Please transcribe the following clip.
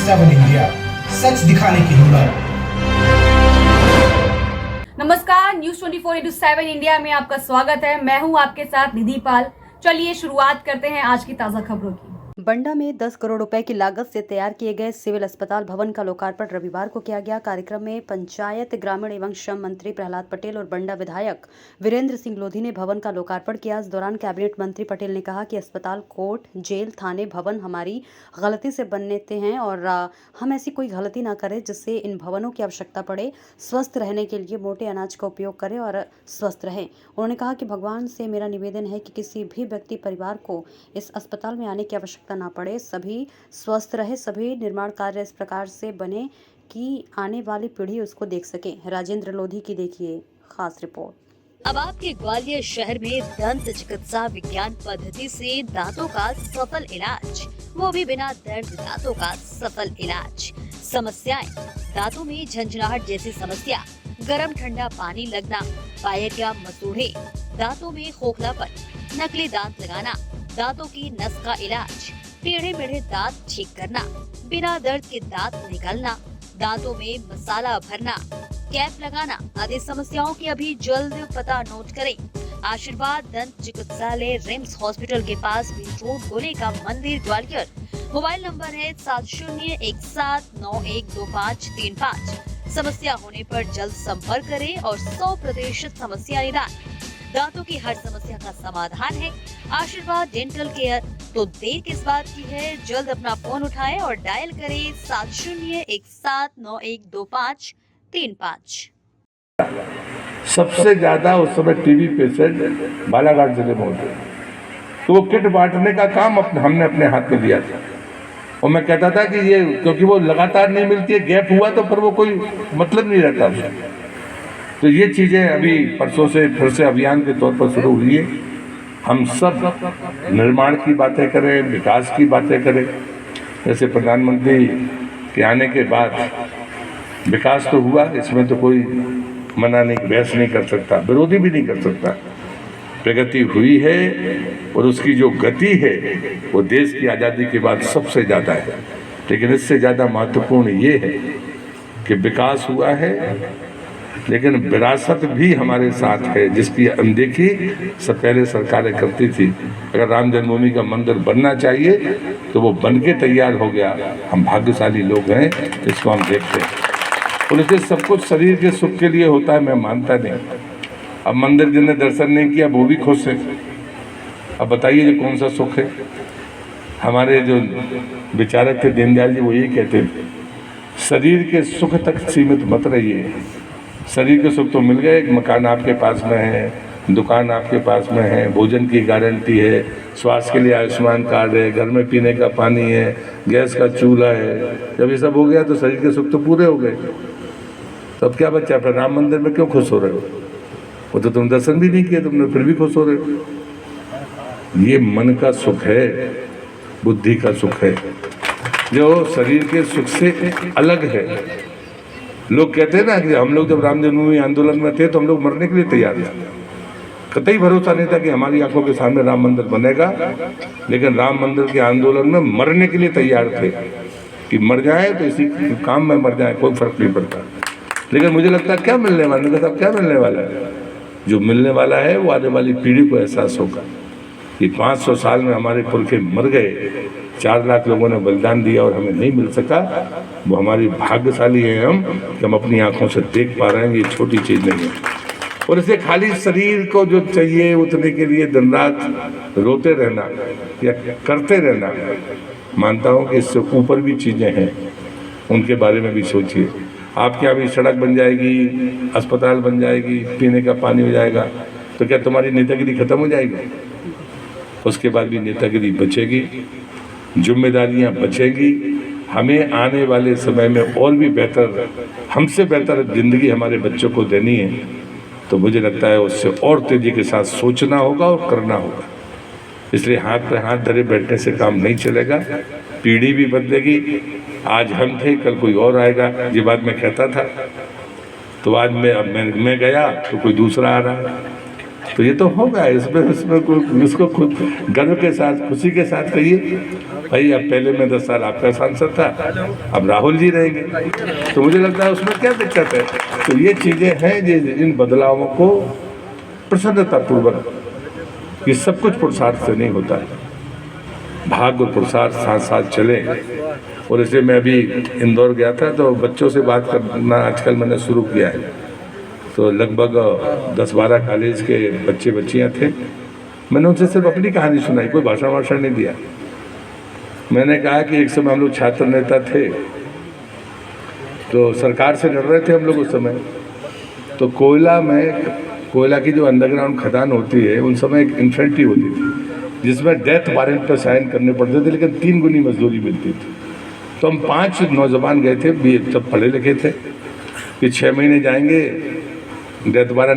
7 India, सच दिखाने की हिम्मत। नमस्कार, न्यूज 24/7 इंडिया में आपका स्वागत है। मैं हूं आपके साथ निधि पाल। चलिए शुरुआत करते हैं आज की ताजा खबरों की। बंडा में 10 करोड़ रुपए की लागत से तैयार किए गए सिविल अस्पताल भवन का लोकार्पण रविवार को किया गया। कार्यक्रम में पंचायत, ग्रामीण एवं श्रम मंत्री प्रहलाद पटेल और बंडा विधायक वीरेंद्र सिंह लोधी ने भवन का लोकार्पण किया। इस दौरान कैबिनेट मंत्री पटेल ने कहा कि अस्पताल, कोर्ट, जेल, थाने भवन हमारी गलती से बनते हैं और हम ऐसी कोई गलती ना करें जिससे इन भवनों की आवश्यकता पड़े। स्वस्थ रहने के लिए मोटे अनाज का उपयोग करें और स्वस्थ रहें। उन्होंने कहा कि भगवान से मेरा निवेदन है कि किसी भी व्यक्ति परिवार को इस अस्पताल में आने की आवश्यकता ना पड़े, सभी स्वस्थ रहे, सभी निर्माण कार्य इस प्रकार से बने कि आने वाली पीढ़ी उसको देख सके। राजेंद्र लोधी की देखिए खास रिपोर्ट। अब आपके ग्वालियर शहर में दंत चिकित्सा विज्ञान पद्धति से दांतों का सफल इलाज, वो भी बिना दर्द दांतों का सफल इलाज। समस्याएं, दांतों में झंझनाहट जैसी समस्या, गर्म ठंडा पानी लगना, पायरिया, मसूड़े, दांतों में खोखलापन, नकली दांत लगाना, दांतों की नस का इलाज, टेढ़े मेढ़े दांत ठीक करना, बिना दर्द के दांत निकालना, दांतों में मसाला भरना, कैप लगाना आदि समस्याओं की अभी जल्द पता नोट करें। आशीर्वाद दंत चिकित्सालय, रिम्स हॉस्पिटल के पास, बीच रोड, गोले का मंदिर, ग्वालियर। मोबाइल नंबर है 7017912535। समस्या होने पर जल्द संपर्क करें और 100% समस्या निदान। दांतों की हर समस्या का समाधान है आशीर्वाद डेंटल केयर। तो देर किस बात की है, जल्द अपना फोन उठाएं और डायल करें 7017912535। सबसे ज्यादा उस समय टीबी पेशेंट बालाघाट जिले में होते, तो वो किट बांटने का काम हमने अपने हाथ में लिया था। और मैं कहता था कि ये, क्योंकि वो लगातार नहीं मिलती है, गैप हुआ तो फिर वो कोई मतलब नहीं रहता उसका। तो ये चीज़ें अभी परसों से फिर से अभियान के तौर पर शुरू हुई है। हम सब निर्माण की बातें करें, विकास की बातें करें। जैसे प्रधानमंत्री के आने के बाद विकास तो हुआ, इसमें तो कोई मना नहीं, बहस नहीं कर सकता, विरोधी भी नहीं कर सकता। प्रगति हुई है और उसकी जो गति है वो देश की आज़ादी के बाद सबसे ज़्यादा है। लेकिन इससे ज़्यादा महत्वपूर्ण ये है कि विकास हुआ है, लेकिन विरासत भी हमारे साथ है, जिसकी अनदेखी सब पहले सरकारें करती थी। अगर राम जन्मभूमि का मंदिर बनना चाहिए तो वो बन के तैयार हो गया। हम भाग्यशाली लोग हैं, इसको हम देखते हैं। और इसलिए सब कुछ शरीर के सुख के लिए होता है, मैं मानता नहीं। अब मंदिर जिन्हें दर्शन नहीं किया वो भी खुश है। अब बताइए ये कौन सा सुख है। हमारे जो विचारक थे दीनदयाल जी, वो यही कहते थे, शरीर के सुख तक सीमित मत रहिए। शरीर के सुख तो मिल गए, एक मकान आपके पास में है, दुकान आपके पास में है, भोजन की गारंटी है, स्वास्थ्य के लिए आयुष्मान कार्ड है, घर में पीने का पानी है, गैस का चूल्हा है। जब ये सब हो गया तो शरीर के सुख तो पूरे हो गए। तो अब क्या बच्चा, फिर राम मंदिर में क्यों खुश हो रहे हो? वो तो तुम दर्शन भी नहीं किए, तुमने फिर भी खुश हो रहे हो। ये मन का सुख है, बुद्धि का सुख है, जो शरीर के सुख से अलग है। लोग कहते हैं ना कि हम लोग जब राम जन्मभूमि आंदोलन में थे तो हम लोग मरने के लिए तैयार थे। कतई भरोसा नहीं था कि हमारी आंखों के सामने राम मंदिर बनेगा, लेकिन राम मंदिर के आंदोलन में मरने के लिए तैयार थे कि मर जाए तो इसी काम में मर जाए, कोई फर्क नहीं पड़ता। लेकिन मुझे लगता है क्या मिलने वाला है, क्या मिलने वाला है? जो मिलने वाला है वो आने वाली पीढ़ी को एहसास होगा कि 500 साल में हमारे पुरखे मर गए, 4 लाख लोगों ने बलिदान दिया और हमें नहीं मिल सका। वो हमारी भाग्यशाली हैं हम कि हम अपनी आंखों से देख पा रहे हैं। ये छोटी चीज़ नहीं है। और इसे खाली शरीर को जो चाहिए उतने के लिए दिन रात रोते रहना या करते रहना, मानता हूँ कि इससे ऊपर भी चीज़ें हैं, उनके बारे में भी सोचिए। आपके यहाँ भी सड़क बन जाएगी, अस्पताल बन जाएगी, पीने का पानी हो जाएगा, तो क्या तुम्हारी नेतागिरी खत्म हो जाएगी? उसके बाद भी नेतागिरी बचेगी, जिम्मेदारियां बचेगी। हमें आने वाले समय में और भी बेहतर, हमसे बेहतर जिंदगी हमारे बच्चों को देनी है। तो मुझे लगता है उससे और तेजी के साथ सोचना होगा और करना होगा। इसलिए हाथ पे हाथ धरे बैठने से काम नहीं चलेगा। पीढ़ी भी बदलेगी। आज हम थे, कल कोई और आएगा। ये बात मैं कहता था, तो आज मैं गया तो कोई दूसरा आ रहा है। तो ये तो होगा, इसमें कोई इसको खुद गर्व के साथ खुशी के साथ कहिए भाई अब पहले मैं 10 साल आपका सांसद था, अब राहुल जी रहेंगे, तो मुझे लगता है उसमें क्या दिक्कत है। तो ये चीज़ें हैं जो इन बदलावों को प्रसन्नतापूर्वक, ये सब कुछ पुरुषार्थ से नहीं होता है, भाग्य और पुरुषार्थ साथ साथ चले। और इसलिए मैं अभी इंदौर गया था तो बच्चों से बात करना आजकल मैंने शुरू किया है, तो लगभग 10-12 कॉलेज के बच्चे बच्चियाँ थे। मैंने उनसे सिर्फ अपनी कहानी सुनाई, कोई भाषण नहीं दिया। मैंने कहा कि एक समय हम लोग छात्र नेता थे तो सरकार से लड़ रहे थे हम लोग उस समय, तो कोयला की जो अंडरग्राउंड खदान होती है उन समय एक इन्फेंट्री होती थी जिसमें डेथ वारंट पर साइन करने पड़ते थे, लेकिन 3 गुनी मजदूरी मिलती थी। तो हम 5 नौजवान गए थे, सब पढ़े लिखे थे, कि 6 महीने जाएंगे डेथ वारंट